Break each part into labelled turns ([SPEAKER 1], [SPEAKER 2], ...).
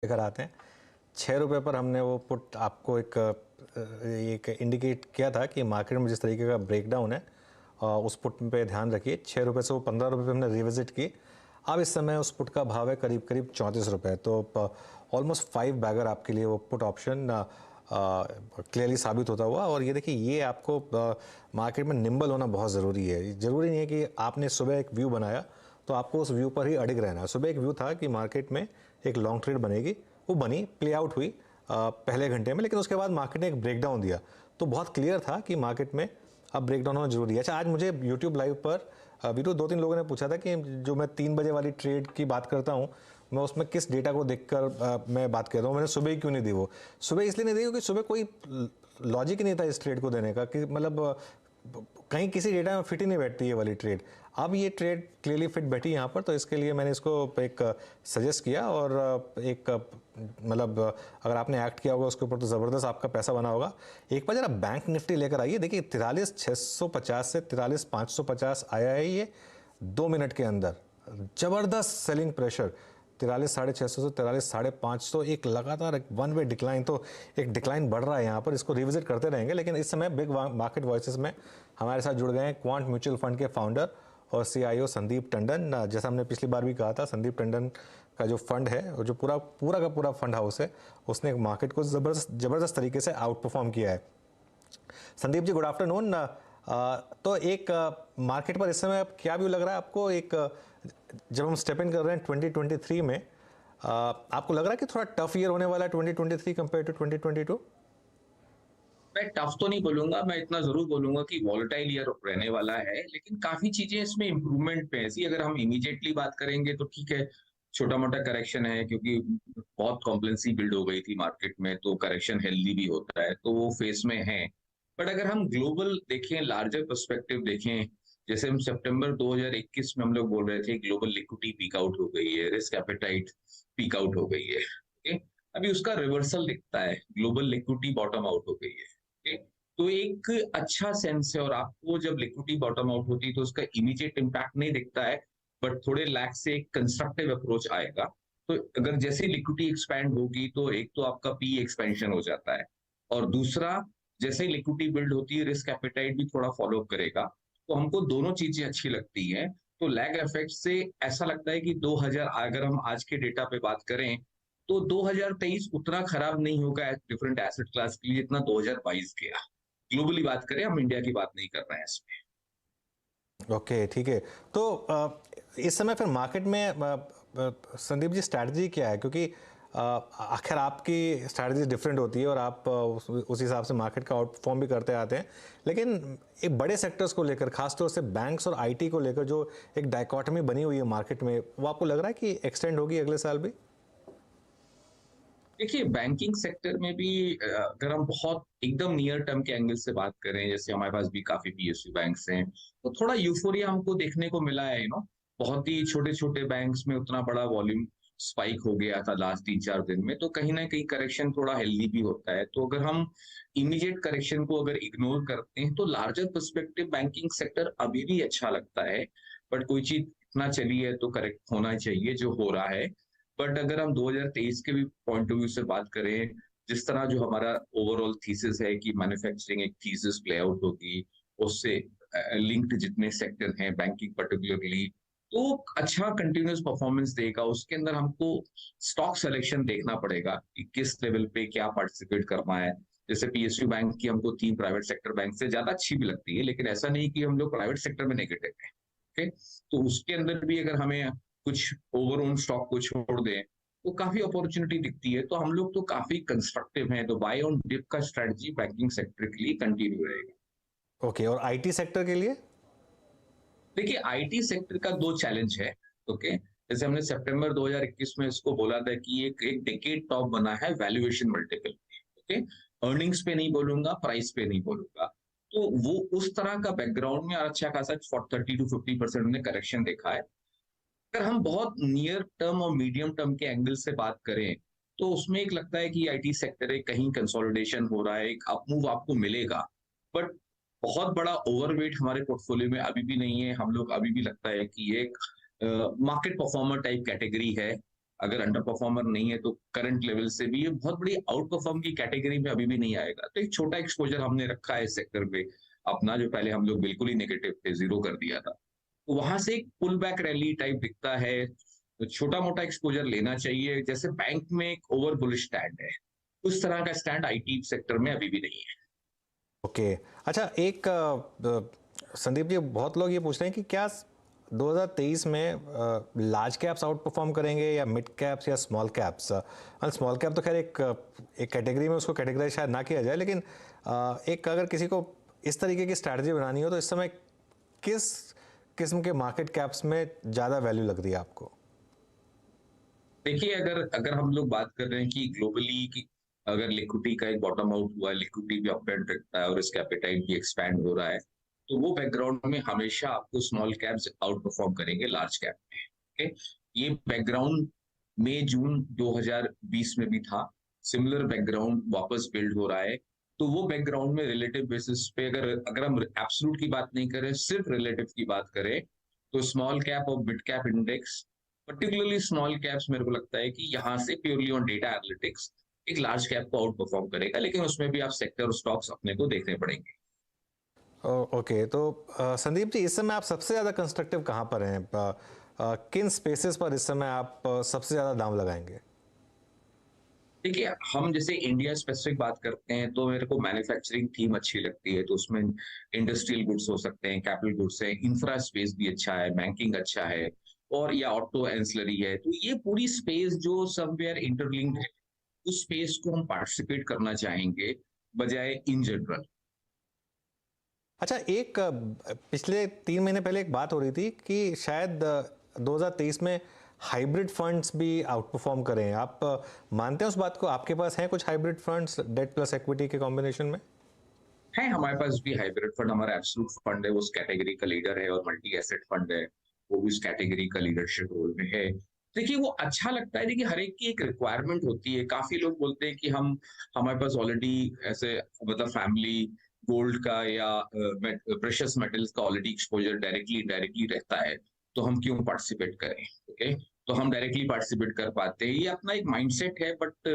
[SPEAKER 1] लेकर आते हैं। 6 रुपये पर हमने वो पुट आपको एक इंडिकेट किया था कि मार्केट में जिस तरीके का ब्रेकडाउन है उस पुट पे ध्यान रखिए। 6 रुपये से वो 15 रुपये पे हमने रिविजिट की। अब इस समय उस पुट का भाव है करीब करीब 34 रुपये। तो ऑलमोस्ट 5 बैगर आपके लिए वो पुट ऑप्शन क्लियरली साबित होता हुआ। और ये देखिए, ये आपको मार्केट में निम्बल होना बहुत ज़रूरी है। ज़रूरी नहीं है कि आपने सुबह एक व्यू बनाया तो आपको उस व्यू पर ही अडिग रहना है। सुबह एक व्यू था कि मार्केट में एक लॉन्ग ट्रेड बनेगी, वो बनी, प्ले आउट हुई पहले घंटे में, लेकिन उसके बाद मार्केट ने एक ब्रेकडाउन दिया। तो बहुत क्लियर था कि मार्केट में अब ब्रेकडाउन होना जरूरी है। अच्छा, आज मुझे यूट्यूब लाइव पर अभी तो 2-3 लोगों ने पूछा था कि जो मैं 3 बजे वाली ट्रेड की बात करता हूँ, मैं उसमें किस डेटा को देखकर मैं बात कर रहा हूँ, मैंने सुबह ही क्यों नहीं दी। वो सुबह इसलिए नहीं दी क्योंकि सुबह कोई लॉजिक ही नहीं था इस ट्रेड को देने का, कि मतलब कहीं किसी डेटा में फिट ही नहीं बैठती ये वाली ट्रेड। अब ये ट्रेड क्लियरली फिट बैठी यहाँ पर, तो इसके लिए मैंने इसको एक सजेस्ट किया। और एक मतलब अगर आपने एक्ट किया होगा उसके ऊपर तो ज़बरदस्त आपका पैसा बना होगा। एक बार जरा बैंक निफ्टी लेकर आइए। देखिए 43,650 से 43,550 आया है ये 2 मिनट के अंदर। ज़बरदस्त सेलिंग प्रेशर। 43,650 से 43,550, एक लगातार वन वे डिक्लाइन। तो एक डिक्लाइन बढ़ रहा है यहाँ पर, इसको रिविजिट करते रहेंगे। लेकिन इस समय बिग मार्केट वॉइसेस में हमारे साथ जुड़ गए हैं क्वांट म्यूचुअल फंड के फाउंडर और सीईओ संदीप टंडन। जैसा हमने पिछली बार भी कहा था, संदीप टंडन का जो फंड है, और जो पूरा का पूरा फंड हाउस है, उसने मार्केट को ज़बरदस्त तरीके से आउट परफॉर्म किया है। Sandeep ji, good afternoon. तो एक मार्केट पर इस समय क्या व्यू लग रहा है आपको? जब हम स्टेप इन कर रहे हैं 2023 में, आपको लग रहा है कि थोड़ा टफ ईयर होने वाला है 2023 कंपेयर टू 2022?
[SPEAKER 2] मैं टफ तो नहीं बोलूंगा, मैं इतना जरूर बोलूंगा कि वॉलेटाइल ईयर रहने वाला है, लेकिन काफी चीजें इसमें इंप्रूवमेंट पे है। ऐसी अगर हम इमीडिएटली बात करेंगे तो ठीक है, छोटा मोटा करेक्शन है, क्योंकि बहुत कॉम्प्लेंसी बिल्ड हो गई थी मार्केट में, तो करेक्शन हेल्दी भी होता है, तो वो फेस में है। बट अगर हम ग्लोबल देखें, लार्जर पर्सपेक्टिव देखें, जैसे हम सितंबर 2021 में हम लोग बोल रहे थे ग्लोबल लिक्विडिटी पीक आउट हो गई है, रिस्क एपेटाइट पीक आउट हो गई है। ओके, अभी उसका रिवर्सल दिखता है, ग्लोबल लिक्विडिटी बॉटम आउट हो गई है। ओके, तो एक अच्छा सेंस है। और आपको जब लिक्विडिटी बॉटम आउट होती है तो उसका इमीडिएट इम्पैक्ट नहीं दिखता है, बट थोड़े लैग से एक कंस्ट्रक्टिव अप्रोच आएगा। तो अगर जैसे लिक्विडिटी एक्सपैंड होगी तो एक तो आपका पी एक्सपेंशन हो जाता है, और दूसरा जैसे लिक्विडिटी बिल्ड होती है रिस्क एपेटाइट भी थोड़ा फॉलो करेगा। तो हमको दोनों चीजें अच्छी लगती हैं। तो लैग इफेक्ट से ऐसा लगता है कि 2000, अगर हम आज के डेटा पे बात करें तो 2023 उतना खराब नहीं होगा डिफरेंट एसेट क्लास के लिए जितना 2022 गया। ग्लोबली बात करें, हम इंडिया की बात नहीं कर रहे हैं इसमें।
[SPEAKER 1] ओके, ठीक है। तो इस समय फिर मार्केट में संदीप जी स्ट्रैटेजी क्या है? क्योंकि आखिर आपकी स्ट्रैटेजी डिफरेंट होती है और आप उस हिसाब से मार्केट का आउट परफॉर्म भी करते आते हैं। लेकिन एक बड़े सेक्टर्स को लेकर, खासतौर से बैंक्स और आईटी को लेकर जो एक डायकॉटमी बनी हुई है मार्केट में, वो आपको लग रहा है कि एक्सटेंड होगी अगले साल भी?
[SPEAKER 2] देखिए, बैंकिंग सेक्टर में भी अगर हम बहुत एकदम नियर टर्म के एंगल से बात करें, जैसे हमारे पास भी काफी पीएसयू बैंक्स हैं, तो थोड़ा यूफोरिया हमको देखने को मिला है। बहुत ही छोटे छोटे बैंक्स में उतना बड़ा वॉल्यूम स्पाइक हो गया था लास्ट 3-4 दिन में, तो कहीं ना कहीं करेक्शन थोड़ा हेल्दी भी होता है। तो अगर हम इमीडिएट करेक्शन को अगर इग्नोर करते हैं तो लार्जर पर्सपेक्टिव बैंकिंग सेक्टर अभी भी अच्छा लगता है। बट कोई चीज इतना चली है तो करेक्ट होना चाहिए जो हो रहा है। बट अगर हम 2023 के भी पॉइंट ऑफ व्यू से बात करें, जिस तरह जो हमारा ओवरऑल थीसिस है कि मैन्युफैक्चरिंग एक थीसिस प्ले आउट होगी, उससे लिंक्ड जितने सेक्टर हैं बैंकिंग पर्टिकुलरली, तो अच्छा कंटिन्यूस परफॉर्मेंस देगा। उसके अंदर हमको स्टॉक सिलेक्शन देखना पड़ेगा कि किस लेवल पे क्या पार्टिसिपेट करना है। जैसे पीएसयू बैंक की हमको 3 प्राइवेट सेक्टर बैंक से ज्यादा अच्छी भी लगती है, लेकिन ऐसा नहीं कि हम लोग प्राइवेट सेक्टर में नेगेटिव है। ओके, तो उसके अंदर भी अगर हमें कुछ ओवर ओन स्टॉक को छोड़ दें तो काफी अपॉर्चुनिटी दिखती है। तो हम लोग तो काफी कंस्ट्रक्टिव हैं, तो बाय ऑन डिप का स्ट्रेटजी बैंकिंग सेक्टर के लिए कंटिन्यू रहेगा।
[SPEAKER 1] ओके, और आईटी सेक्टर के लिए?
[SPEAKER 2] देखिए, आईटी सेक्टर का दो चैलेंज है। ओके, जैसे हमने सितंबर 2021 में इसको बोला था कि एक एक डिकेड टॉप बना है वैल्यूएशन मल्टीपल। ओके, अर्निंग्स पे नहीं बोलूंगा, प्राइस पे नहीं बोलूंगा। तो वो उस तरह का बैकग्राउंड में और अच्छा खासा 30 to 50% ने करेक्शन देखा है। अगर हम बहुत नियर टर्म और मीडियम टर्म के एंगल से बात करें तो उसमें एक लगता है कि आईटी सेक्टर है, कहीं कंसोलिडेशन हो रहा है, एक अपमूव आपको मिलेगा। बट बहुत बड़ा ओवरवेट हमारे पोर्टफोलियो में अभी भी नहीं है। हम लोग अभी भी लगता है कि ये एक मार्केट परफॉर्मर टाइप कैटेगरी है। अगर अंडर परफॉर्मर नहीं है तो करंट लेवल से भी ये बहुत बड़ी आउट परफॉर्म की कैटेगरी में अभी भी नहीं आएगा। तो एक छोटा एक्सपोजर हमने रखा है इस सेक्टर पे अपना, जो पहले हम लोग बिल्कुल ही नेगेटिव थे, जीरो कर दिया था। तो वहां से एक पुल बैक रैली टाइप दिखता है। तो छोटा मोटा एक्सपोजर लेना चाहिए, जैसे बैंक में एक ओवर बुलिश स्टैंड है, उस तरह का स्टैंड आईटी सेक्टर में अभी भी नहीं है।
[SPEAKER 1] ओके। अच्छा, एक संदीप जी, बहुत लोग ये पूछ रहे हैं कि क्या 2023 में लार्ज कैप्स आउट परफॉर्म करेंगे या मिड कैप्स या स्मॉल कैप्स? स्मॉल कैप तो खैर एक कैटेगरी में उसको कैटेगराइज शायद ना किया जाए, लेकिन एक अगर किसी को इस तरीके की स्ट्रैटेजी बनानी हो तो इस समय किस किस्म के मार्केट कैप्स में ज़्यादा वैल्यू लग रही है आपको?
[SPEAKER 2] देखिए, अगर अगर हम लोग बात कर रहे हैं कि ग्लोबली की अगर लिक्विडिटी का एक बॉटम आउट हुआ है, लिक्विडिटी भी अप ट्रेंड रखता है और इसका एपेटाइट भी एक्सपैंड हो रहा है, तो वो बैकग्राउंड में हमेशा आपको स्मॉल कैप्स आउट परफॉर्म करेंगे लार्ज कैप में। ओके, ये बैकग्राउंड मई जून 2020 में भी था। सिमिलर बैकग्राउंड वापस बिल्ड हो रहा है। तो वो बैकग्राउंड में रिलेटिव बेसिस पे अगर अगर हम एब्सोल्यूट की बात नहीं करें, सिर्फ रिलेटिव की बात करें, तो स्मॉल कैप और mid cap index, particularly small caps, मेरे को लगता है कि यहाँ से प्योरली ऑन डेटा एनालिटिक्स एक लार्ज कैप को आउट परफॉर्म करेगा, लेकिन उसमें भी आप सेक्टर और स्टॉक्स अपने को देखने पड़ेंगे।
[SPEAKER 1] ओके, तो संदीप जी, इस समय आप सबसे ज़्यादा कंस्ट्रक्टिव कहाँ पर हैं? किन स्पेसेस पर इस समय आप सबसे ज़्यादा दांव लगाएंगे?
[SPEAKER 2] देखिए, हम जैसे इंडिया स्पेसिफिक बात करते हैं तो मेरे को मैन्युफैक्चरिंग थीम अच्छी लगती है, तो उसमें इंडस्ट्रियल गुड्स हो सकते हैं, कैपिटल गुड्स है, इंफ्रा स्पेस भी अच्छा है, बैंकिंग अच्छा है, और या ऑटो एंसिलरी है। तो ये पूरी स्पेस जो समवेयर इंटरलिंक्ड है, उस स्पेस को हम पार्टिसिपेट करना चाहेंगे बजाय इन जनरल।
[SPEAKER 1] अच्छा, एक पिछले 3 महीने पहले एक बात हो रही थी कि शायद 2023 में हाइब्रिड फंड्स भी आउट परफॉर्म करें। आप मानते हैं उस बात को? आपके पास हैं कुछ hybrid funds date plus equity के कॉम्बिनेशन में?
[SPEAKER 2] है, हमारे पास भी हाइब्रिड फंड, हमारा एब्सोल्यूट फंड है, वो उस कैटेगरी का लीडर है, और मल्टी एसेट फंड है, वो भी उस कैटेगरी का लीडरशिप रोल में है। देखिए, वो अच्छा लगता है। देखिए, हर एक की एक रिक्वायरमेंट होती है। काफी लोग बोलते हैं कि हम हमारे पास ऑलरेडी ऐसे मतलब फैमिली गोल्ड का या प्रेशियस मेटल्स का ऑलरेडी एक्सपोजर डायरेक्टली इनडायरेक्टली रहता है, तो हम क्यों पार्टिसिपेट करें? ओके, तो हम डायरेक्टली पार्टिसिपेट कर पाते हैं। ये अपना एक माइंडसेट है। बट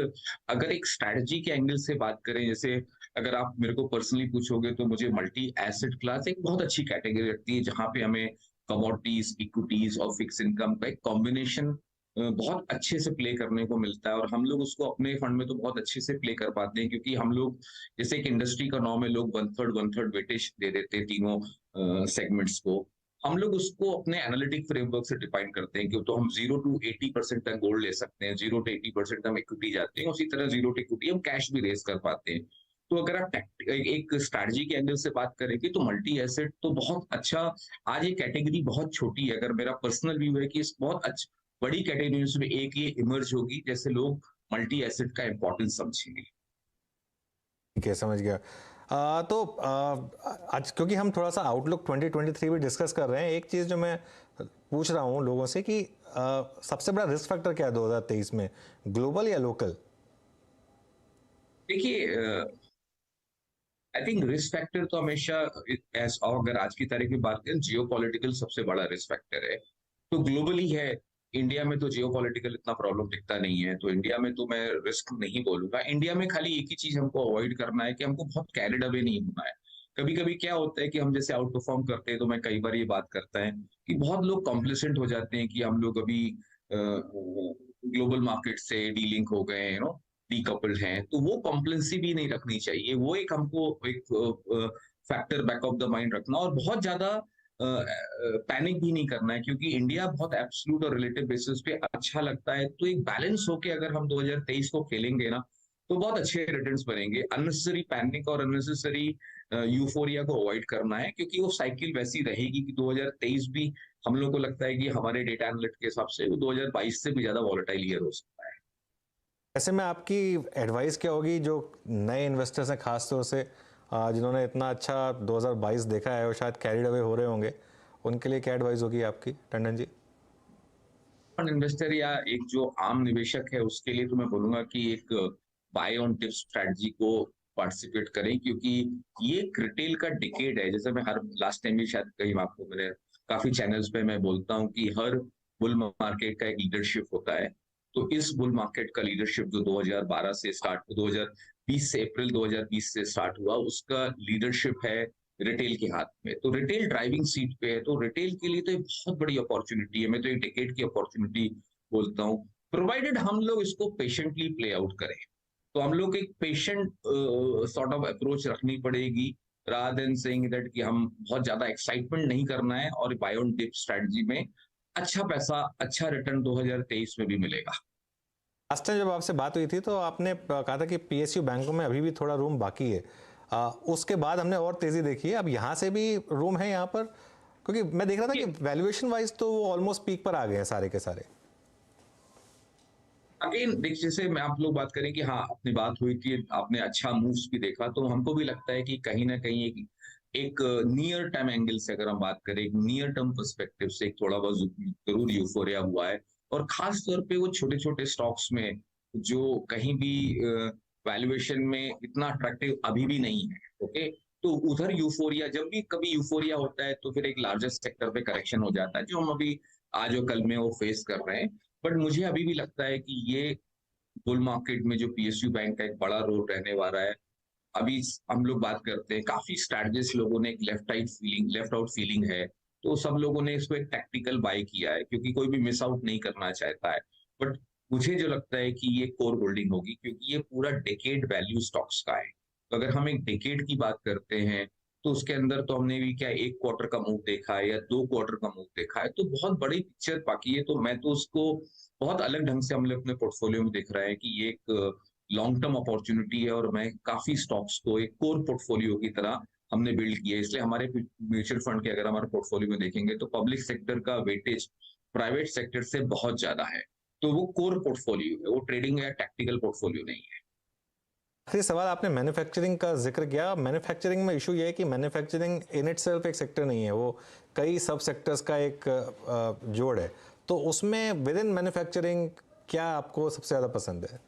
[SPEAKER 2] अगर एक स्ट्रैटेजी के एंगल से बात करें, जैसे अगर आप मेरे को पर्सनली पूछोगे, तो मुझे मल्टी एसेट क्लास एक बहुत अच्छी कैटेगरी लगती है, जहां पे हमें कमोडिटीज, इक्विटीज और फिक्स इनकम का एक कॉम्बिनेशन बहुत अच्छे से प्ले करने को मिलता है, और हम लोग उसको अपने फंड में तो बहुत अच्छे से प्ले कर पाते हैं, क्योंकि हम लोग जैसे एक इंडस्ट्री का नॉर्म है, लोग वन थर्ड वेटेज दे देते हैं तीनों सेगमेंट्स को। हम लोग उसको अपने एनालिटिक फ्रेमवर्क से डिफाइन करते हैं कि तो हम 0 to 80% तक गोल्ड ले सकते हैं, 0 to 80% हम इक्विटी जाते हैं, उसी तरह 0 to 80 हम कैश भी रेज कर पाते हैं। तो अगर आप एक स्ट्रैटेजी के एंगल से बात करेंगे, तो मल्टी एसेट तो बहुत अच्छा। आज ये कैटेगरी बहुत छोटी है। अगर मेरा पर्सनल व्यू है कि इस बहुत अच्छा बड़ी कैटेगरीज में एक ये इमर्ज होगी, जैसे लोग मल्टी एसेट का इंपॉर्टेंस समझेंगे।
[SPEAKER 1] ठीक है, समझ गया। तो आज क्योंकि हम थोड़ा सा आउटलुक 2023 भी डिस्कस कर रहे हैं, एक चीज़ जो मैं पूछ रहा हूँ लोगों से कि सबसे बड़ा रिस्क फैक्टर क्या है 2023 में, ग्लोबल या लोकल?
[SPEAKER 2] देखिए, आई थिंक रिस्क फैक्टर तो हमेशा अगर आज की तारीख में बात करें, जियो पॉलिटिकल सबसे बड़ा रिस्क फैक्टर है। तो ग्लोबली है। इंडिया में तो जियो पॉलिटिकल इतना प्रॉब्लम दिखता नहीं है, तो इंडिया में तो मैं रिस्क नहीं बोलूंगा। इंडिया में खाली एक ही चीज हमको अवॉइड करना है कि हमको बहुत कैरिड अवे नहीं होना है। कभी कभी क्या होता है कि हम जैसे आउट परफॉर्म करते हैं, तो मैं कई बार ये बात करता है कि बहुत लोग कॉम्प्लिसेंट हो जाते हैं कि हम लोग अभी ग्लोबल मार्केट से डीलिंक हो गए, डीकपल्ड हैं, तो वो कॉम्प्लेंसी भी नहीं रखनी चाहिए। वो एक हमको एक factor back of the mind रखना, और बहुत ज्यादा पैनिक भी नहीं करना है, क्योंकि इंडिया बहुत एब्सोल्यूट और रिलेटिव बेसिस पे अच्छा लगता है। तो एक बैलेंस होके अगर हम 2023 को खेलेंगे ना, तो बहुत अच्छे रिटर्न्स बनेंगे। अननेसेसरी पैनिक और अननेसेसरी यूफोरिया को अवॉइड करना है, क्योंकि वो साइकिल वैसी रहेगी कि 2023 भी हम लोग को लगता है कि हमारे डेटा एनालिस्ट के हिसाब से वो 2022 से भी ज्यादा वॉलेटाइल ईयर हो सकता है।
[SPEAKER 1] ऐसे में आपकी एडवाइस क्या होगी जो नए इन्वेस्टर्स हैं, खास तौर से जिन्होंने इतना अच्छा 2022 देखा है और शायद कैरिड अवे हो रहे होंगे, उनके लिए क्या एडवाइस होगी आपकी, टंडन जी?
[SPEAKER 2] फंड इन्वेस्टर या एक जो आम निवेशक है, उसके लिए तो मैं बोलूंगा कि एक बाय ऑन टिप स्ट्रेटजी को पार्टिसिपेट करें, क्योंकि ये एक रिटेल का डिकेड है। जैसे मैं हर लास्ट टाइम भी शायद कहीं आपको मैंने काफी चैनल्स पे मैं बोलता हूँ कि हर बुल मार्केट का एक लीडरशिप होता है। तो इस बुल मार्केट का लीडरशिप जो 2012 से स्टार्ट 2020 से अप्रैल 2020 से स्टार्ट हुआ, उसका लीडरशिप है रिटेल के हाथ में। तो रिटेल ड्राइविंग सीट पे है, तो रिटेल के लिए तो ये बहुत बड़ी अपॉर्च्युनिटी है। मैं तो एक डेकेड की अपॉर्च्युनिटी बोलता हूँ, प्रोवाइडेड हम लोग इसको पेशेंटली प्ले आउट करें। तो हम लोग एक पेशेंट सॉर्ट ऑफ अप्रोच रखनी पड़ेगी, रादर देन सेइंग दैट कि हम बहुत ज्यादा एक्साइटमेंट नहीं करना है, और बाय ऑन डिप स्ट्रेटजी में अच्छा पैसा, अच्छा रिटर्न 2023 में भी मिलेगा।
[SPEAKER 1] लास्ट टाइम जब आपसे बात हुई थी तो आपने कहा था कि पीएसयू बैंकों में अभी भी थोड़ा रूम बाकी है। उसके बाद हमने और तेजी देखी है, अब यहाँ से भी रूम है यहाँ पर, क्योंकि मैं देख रहा था कि वैल्यूएशन वाइज तो वो ऑलमोस्ट पीक पर आ गए हैं सारे के सारे।
[SPEAKER 2] अगेन देखिए, जैसे मैं आप लोग बात करें कि हाँ, अपनी बात हुई थी, आपने अच्छा मूव्स भी देखा, तो हमको भी लगता है कि कहीं ना कहीं एक नियर टर्म एंगल से अगर हम बात करें, एक नियर टर्म पर्सपेक्टिव से एक थोड़ा बहुत जरूर यूफोरिया हुआ है। और खास तौर पे वो छोटे छोटे स्टॉक्स में जो कहीं भी वैल्यूएशन में इतना अट्रैक्टिव अभी भी नहीं है। ओके, तो उधर यूफोरिया, जब भी कभी यूफोरिया होता है तो फिर एक लार्जर सेक्टर पे करेक्शन हो जाता है, जो हम अभी आज और कल में वो फेस कर रहे हैं। बट मुझे अभी भी लगता है कि ये बुल मार्केट में जो पीएसयू बैंक का एक बड़ा रोल रहने वाला है। अभी हम लोग बात करते हैं, काफी स्ट्रैटेजिस्ट लोगों ने एक लेफ्ट आउट फीलिंग है, तो सब लोगों ने इसको एक टैक्टिकल बाय किया है, क्योंकि कोई भी मिस आउट नहीं करना चाहता है। बट मुझे जो लगता है कि ये कोर होल्डिंग होगी, क्योंकि ये पूरा डेकेड वैल्यू स्टॉक्स का है। तो अगर हम एक डेकेड की बात करते हैं, तो उसके अंदर तो हमने भी क्या एक क्वार्टर का मूव देखा है या 2 क्वार्टर का मूव देखा है, तो बहुत बड़ी पिक्चर बाकी है। तो मैं तो उसको बहुत अलग ढंग से हम लोग अपने पोर्टफोलियो में देख रहे हैं कि ये एक लॉन्ग टर्म अपॉर्चुनिटी है, और मैं काफी स्टॉक्स को एक कोर पोर्टफोलियो की तरह हमने बिल्ड किया है। इसलिए हमारे म्यूचुअल फंड के अगर हमारे पोर्टफोलियो में देखेंगे तो पब्लिक सेक्टर का वेटेज प्राइवेट सेक्टर से बहुत ज्यादा है। तो वो कोर पोर्टफोलियो है, वो ट्रेडिंग या टैक्टिकल पोर्टफोलियो नहीं है।
[SPEAKER 1] आखिरी सवाल, आपने मैन्युफैक्चरिंग का जिक्र किया। मैन्युफैक्चरिंग में इशू ये है कि मैन्युफैक्चरिंग इन इटसेल्फ एक सेक्टर नहीं है, वो कई सब सेक्टर्स का एक जोड़ है। तो उसमें विद इन मैन्युफैक्चरिंग क्या आपको सबसे ज्यादा पसंद है?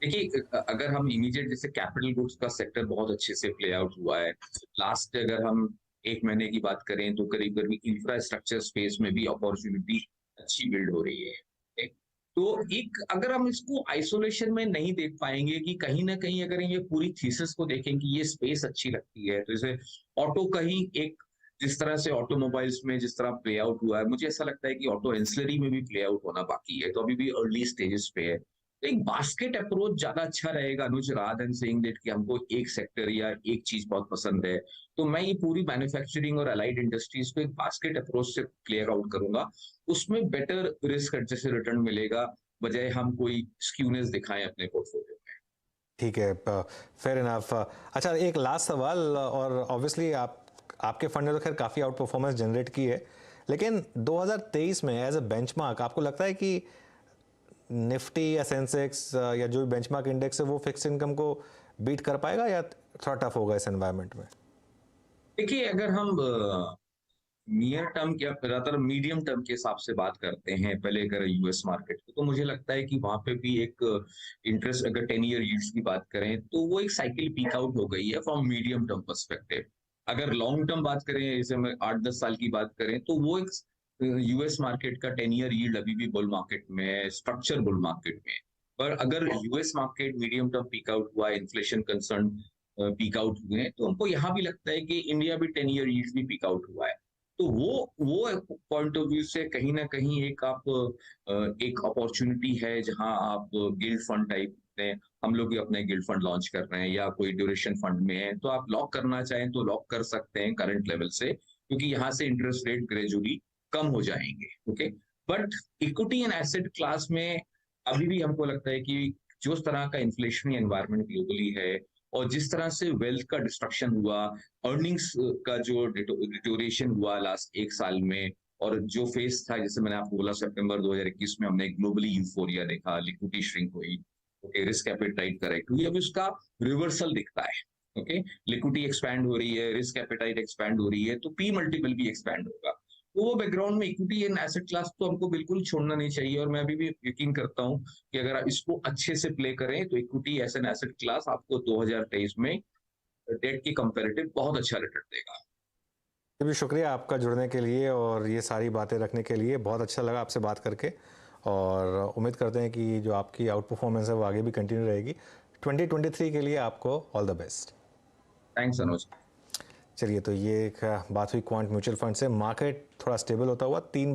[SPEAKER 2] देखिए, अगर हम इमीडिएट, जैसे कैपिटल गुड्स का सेक्टर बहुत अच्छे से प्ले आउट हुआ है। लास्ट अगर हम 1 महीने की बात करें तो करीब करीब इंफ्रास्ट्रक्चर स्पेस में भी अपॉर्चुनिटी अच्छी बिल्ड हो रही है। ठीक? तो एक अगर हम इसको आइसोलेशन में नहीं देख पाएंगे, कि कहीं ना कहीं अगर ये पूरी थीसिस को देखें कि ये स्पेस अच्छी लगती है, तो जैसे ऑटो का ही एक, जिस तरह से ऑटोमोबाइल्स में जिस तरह प्ले आउट हुआ है, मुझे ऐसा लगता है कि ऑटो एंसिलरी में भी प्ले आउट होना बाकी है, तो अभी भी अर्ली स्टेजेस पे है। तो एक बास्केट अप्रोच ज्यादा अच्छा रहेगा अनुज, रादर देन सेइंग दैट कि हमको एक सेक्टर या एक चीज बहुत पसंद है। तो मैं ये पूरी मैन्युफैक्चरिंग और अलाइड इंडस्ट्रीज को एक बास्केट अप्रोच से क्लियर आउट करूंगा। उसमें बेटर रिस्क एडजस्टेड रिटर्न मिलेगा, बजाय हम कोई स्क्यूनेस दिखाएं अपने पोर्टफोलियो में।
[SPEAKER 1] ठीक है, फेयर इनफ। अच्छा, एक लास्ट सवाल, और ऑब्वियसली आपके फंड ने तो खैर काफ़ी आउट परफॉर्मेंस जनरेट की है, लेकिन 2023 में एज अ बेंचमार्क आपको लगता है कि निफ्टी या सेंसेक्स या जो भी बेंचमार्क इंडेक्स है वो फिक्स इनकम को बीट कर पाएगा, या थोड़ा टफ होगा इस एनवायरनमेंट में?
[SPEAKER 2] देखिए, अगर हम नियर टर्म या ज्यादातर मीडियम टर्म के हिसाब से बात करते हैं, पहले अगर यूएस मार्केट की, तो मुझे लगता है कि वहां पे भी एक इंटरेस्ट, अगर 10 ईयर यील्ड्स की बात करें तो वो एक साइकिल पीक आउट हो गई है फ्रॉम मीडियम टर्म पर्सपेक्टिव। अगर लॉन्ग टर्म बात करें, जैसे हम 8-10 साल की बात करें, तो वो एक यूएस मार्केट का 10 ईयर यील्ड अभी भी बुल मार्केट में है, स्ट्रक्चर बुल मार्केट में है। पर अगर US market medium term peak out हुआ, इन्फ्लेशन कंसर्न पीक आउट हुए हैं, तो हमको यहाँ भी लगता है कि इंडिया भी 10 ईयर यील्ड भी पीक आउट हुआ है। तो वो पॉइंट ऑफ व्यू से कहीं ना कहीं एक आप एक अपॉर्चुनिटी है, जहां आप गिल्ड फंड टाइप में, हम लोग भी अपने गिल्ड फंड लॉन्च कर रहे हैं, या कोई ड्यूरेशन फंड में है, तो आप लॉक करना चाहें तो लॉक कर सकते हैं करंट लेवल से, क्योंकि यहाँ से इंटरेस्ट रेट ग्रेजुअली कम हो जाएंगे। Okay, but equity and asset class में अभी भी हमको लगता है कि जो तरह का इन्फ्लेशनरी एनवायरनमेंट ग्लोबली है, और जिस तरह से वेल्थ का डिस्ट्रक्शन हुआ, अर्निंग्स का जो डिटोरेशन हुआ लास्ट 1 साल में, और जो फेस था, जैसे मैंने आपको बोला, सितंबर 2021 में हमने ग्लोबली यूफोरिया देखा, लिक्विडिटी श्रिंक हुई, ओके, रिस्क एपेटाइट करेक्ट हुई, अब उसका रिवर्सल दिखता है। ओके, लिक्विडिटी एक्सपैंड हो रही है, रिस्क एपेटाइट एक्सपैंड हो रही है, तो पी मल्टीपल भी एक्सपैंड होगा। तो वो बैकग्राउंड में इक्विटी एंड एसेट क्लास तो हमको बिल्कुल छोड़ना नहीं चाहिए, और मैं अभी भी यकीन करता हूं कि अगर आप इसको अच्छे से प्ले करें तो equity S an asset class आपको 2023 में डेट की कंपैरेटिव बहुत अच्छा रिटर्न देगा।
[SPEAKER 1] जी भी शुक्रिया आपका जुड़ने के लिए और ये सारी बातें रखने के लिए, बहुत अच्छा लगा आपसे बात करके। और उम्मीद करते हैं कि जो आपकी आउट परफॉर्मेंस है वो आगे भी कंटिन्यू रहेगी। 2023 के लिए आपको ऑल द बेस्ट।
[SPEAKER 2] थैंक्स अनुज।
[SPEAKER 1] चलिए, तो ये एक बात हुई क्वांट म्यूचुअल फंड से। मार्केट थोड़ा स्टेबल होता हुआ 3